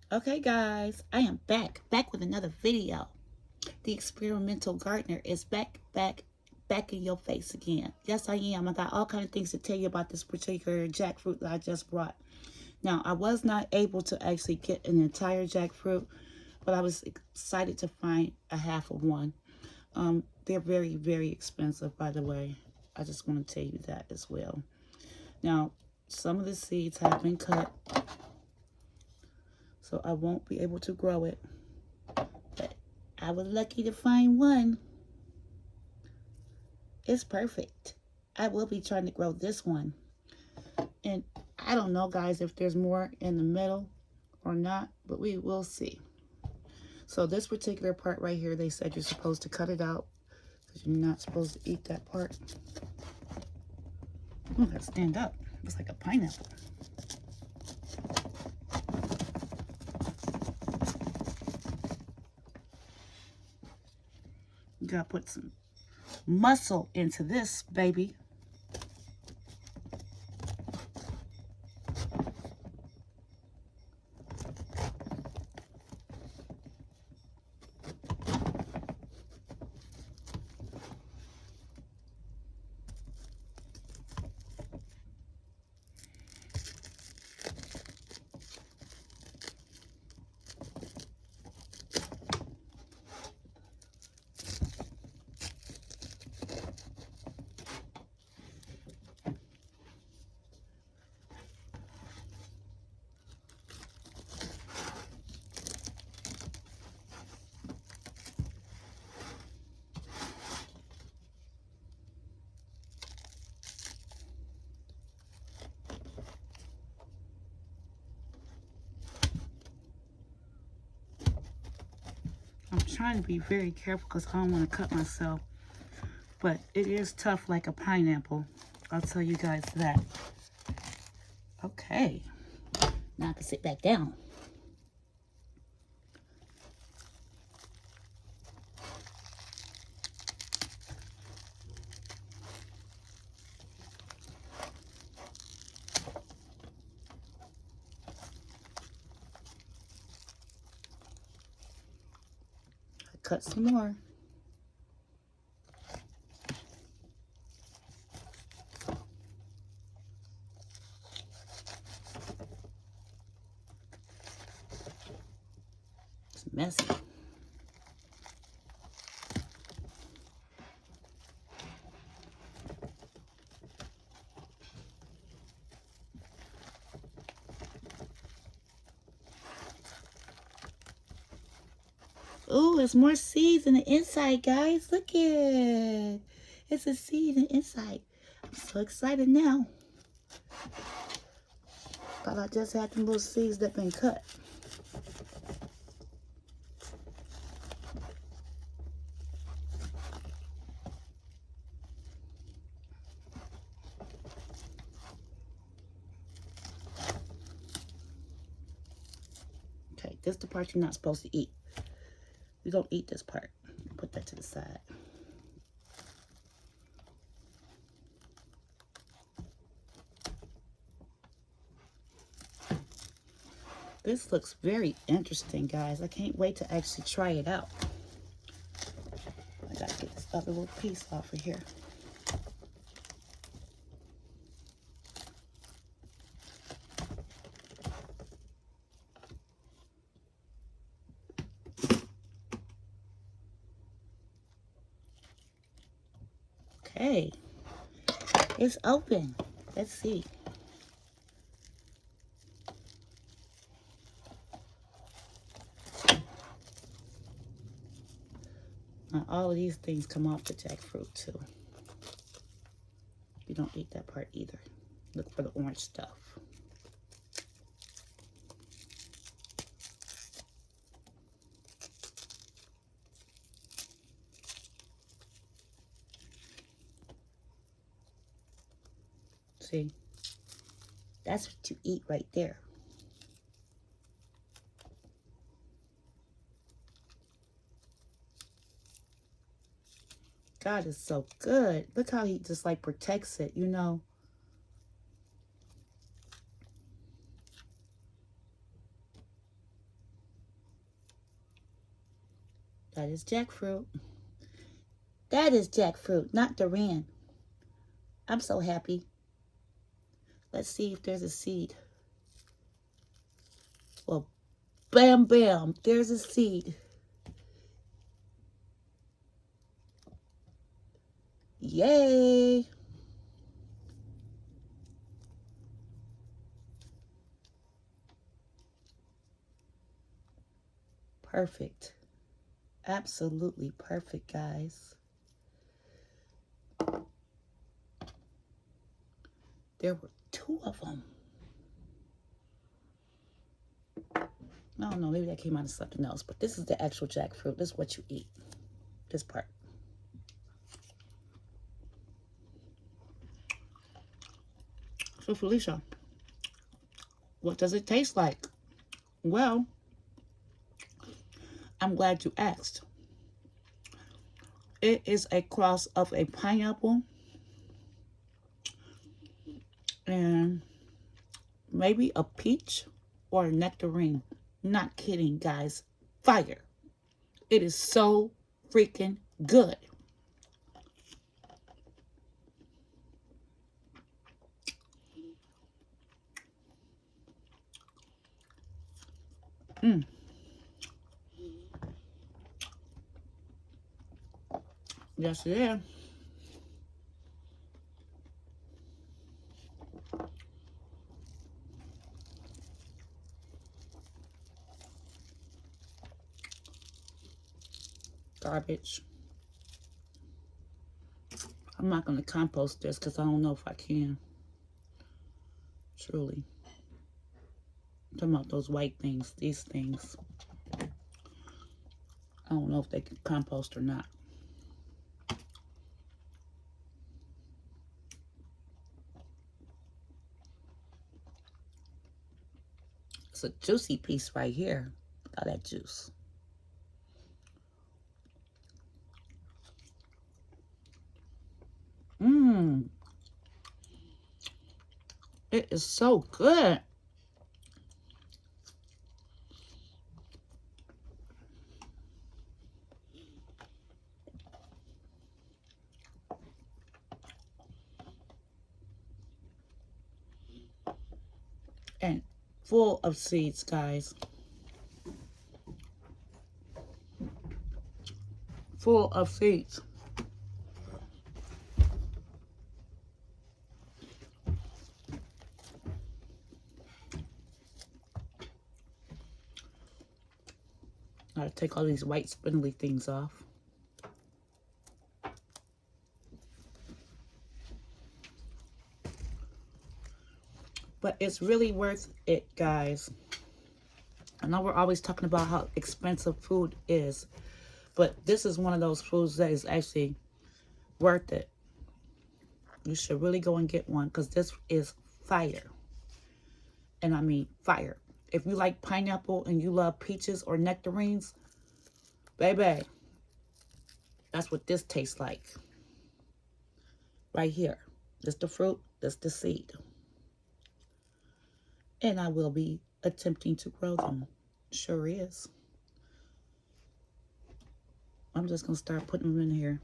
Okay guys, I am back with another video. The experimental gardener is back in your face again. Yes, I am. I got all kind of things to tell you about this particular jackfruit that I just brought. Now, I was not able to actually get an entire jackfruit, but I was excited to find a half of one. They're very expensive, by the way. I just want to tell you that as well. Now, some of the seeds have been cut, so I won't be able to grow it. But I was lucky to find one. It's perfect. I will be trying to grow this one. And I don't know, guys, if there's more in the middle or not, but we will see. So this particular part right here, they said you're supposed to cut it out because you're not supposed to eat that part. Oh, that stand up. It's like a pineapple. You gotta put some muscle into this, baby. I'm trying to be very careful because I don't want to cut myself. But it is tough like a pineapple. I'll tell you guys that. Okay. Now I can sit back down. I cut some more. It's messy. Oh, there's more seeds in the inside, guys. Look it. It's a seed in the inside. I'm so excited now. Thought I just had them little seeds that been cut. Okay, this is the part you're not supposed to eat. You don't eat this part. Put that to the side. This looks very interesting, guys. I can't wait to actually try it out. I gotta get this other little piece off of here. Okay, it's open. Let's see. Now, all of these things come off the jackfruit too. You don't eat that part either. Look for the orange stuff. See, that's what you eat right there. God is so good. Look how he just like protects it, you know. That is jackfruit. That is jackfruit, not durian. I'm so happy. Let's see if there's a seed. Well, bam, bam, there's a seed. Yay. Perfect. Absolutely perfect, guys. There were 2 of them. I don't know, maybe that came out of something else, but this is the actual jackfruit. This is what you eat. This part. So, Felicia, what does it taste like? Well, I'm glad you asked. It is a cross of a pineapple and maybe a peach or a nectarine. Not kidding, guys. Fire. It is so freaking good. Yes, it is. Garbage. I'm not going to compost this because I don't know if I can. Truly. I'm talking about those white things, these things. I don't know if they can compost or not. It's a juicy piece right here. Look at that juice. Mmm. It is so good. And full of seeds, guys. Full of seeds. Gotta take all these white spindly things off. But it's really worth it, guys. I know we're always talking about how expensive food is, but this is one of those foods that is actually worth it. You should really go and get one because this is fire. And I mean fire. If you like pineapple and you love peaches or nectarines, baby, that's what this tastes like. Right here. This the fruit, this the seed. And I will be attempting to grow them. Sure is. I'm just going to start putting them in here.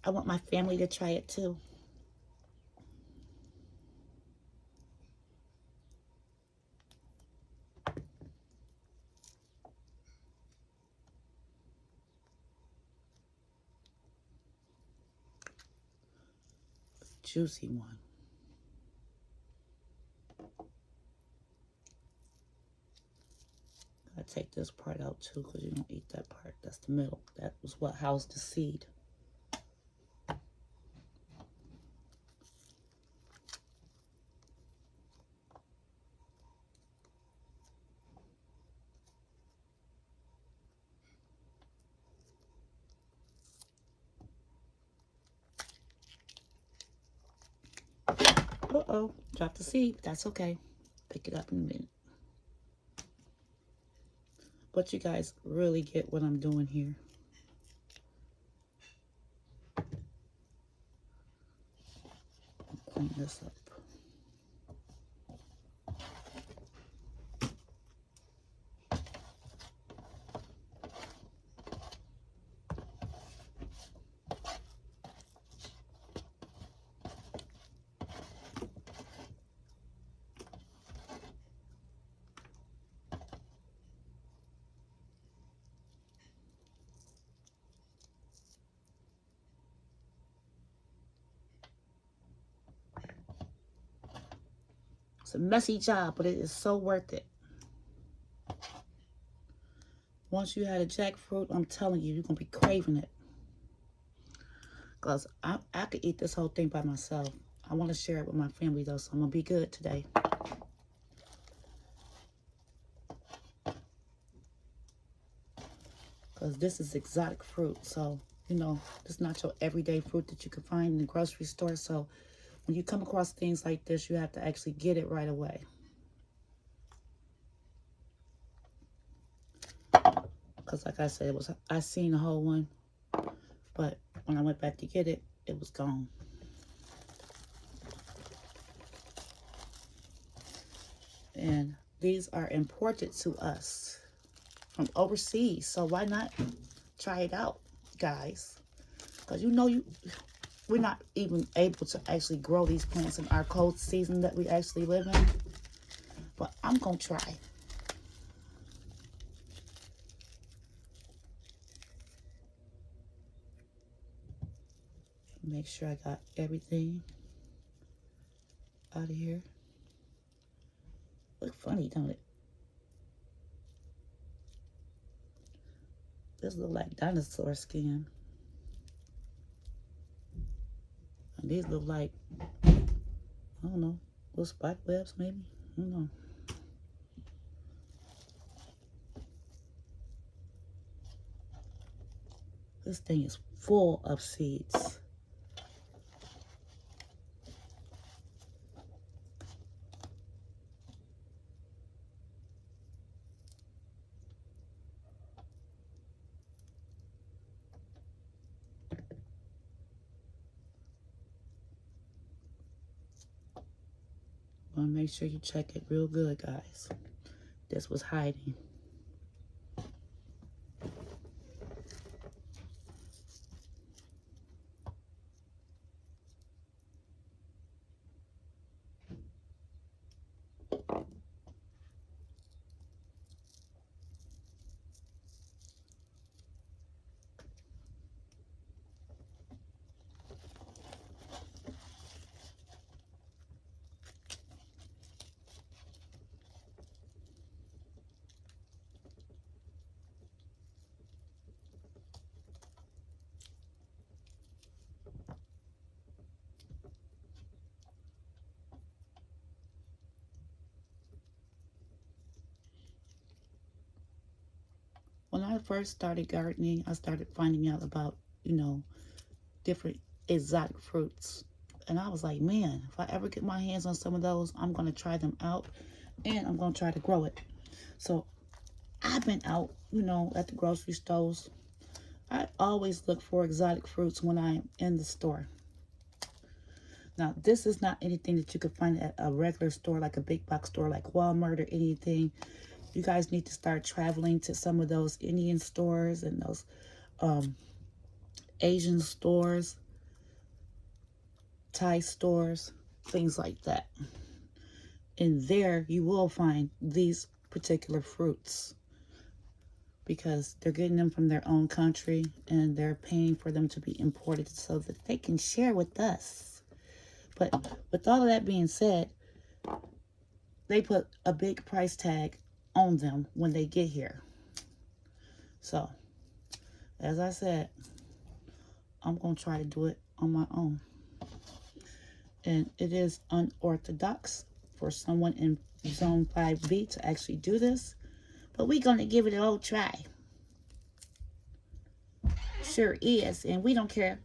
I want my family to try it too. Juicy one. I take this part out too because you don't eat that part. That's the middle. That was what housed the seed. Uh-oh, dropped the seed. That's okay. Pick it up in a minute. But you guys really get what I'm doing here. Clean this up. It's a messy job, but it is so worth it. Once you had a jackfruit, I'm telling you, you're going to be craving it. Because I could eat this whole thing by myself. I want to share it with my family, though, so I'm going to be good today. Because this is exotic fruit, so, you know, it's not your everyday fruit that you can find in the grocery store. So when you come across things like this, you have to actually get it right away. Because like I said, I seen the whole one, but when I went back to get it, it was gone. And these are imported to us from overseas, so why not try it out, guys? Because you know we're not even able to actually grow these plants in our cold season that we actually live in. But I'm going to try. Make sure I got everything out of here. Look funny, don't it? This look like dinosaur skin. And these look like, I don't know, little spike webs maybe? I don't know. This thing is full of seeds. Want to make sure you check it real good, guys. This was hiding. When I first started gardening, I started finding out about, you know, different exotic fruits. And I was like, man, if I ever get my hands on some of those, I'm going to try them out and I'm going to try to grow it. So I've been out, you know, at the grocery stores. I always look for exotic fruits when I'm in the store. Now, this is not anything that you could find at a regular store, like a big box store like Walmart or anything. You guys need to start traveling to some of those Indian stores and those Asian stores, Thai stores, things like that. And there you will find these particular fruits because they're getting them from their own country and they're paying for them to be imported so that they can share with us. But with all of that being said, they put a big price tag on them when they get here. So, as I said, I'm going to try to do it on my own. And it is unorthodox for someone in Zone 5B to actually do this. But we're going to give it an old try. Sure is. And we don't care.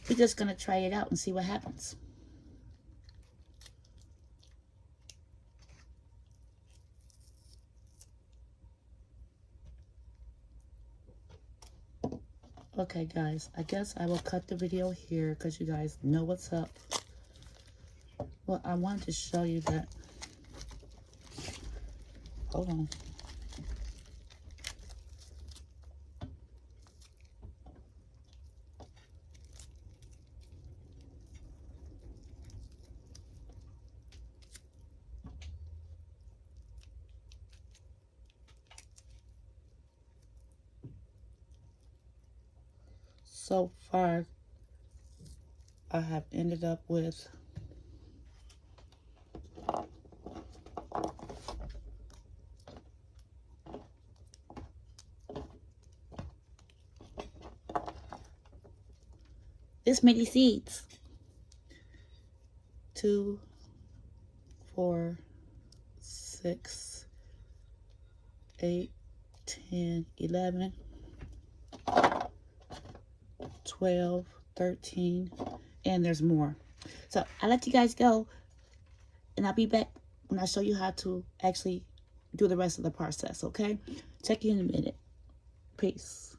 We're just going to try it out and see what happens. Okay, guys. I guess I will cut the video here because you guys know what's up. Well, I wanted to show you that. Hold on. So far, I have ended up with this many seeds. 2, 4, 6, 8, 10, 11, 12, 13, and there's more. So I let you guys go, and I'll be back when I show you how to actually do the rest of the process, okay? Check you in a minute. Peace.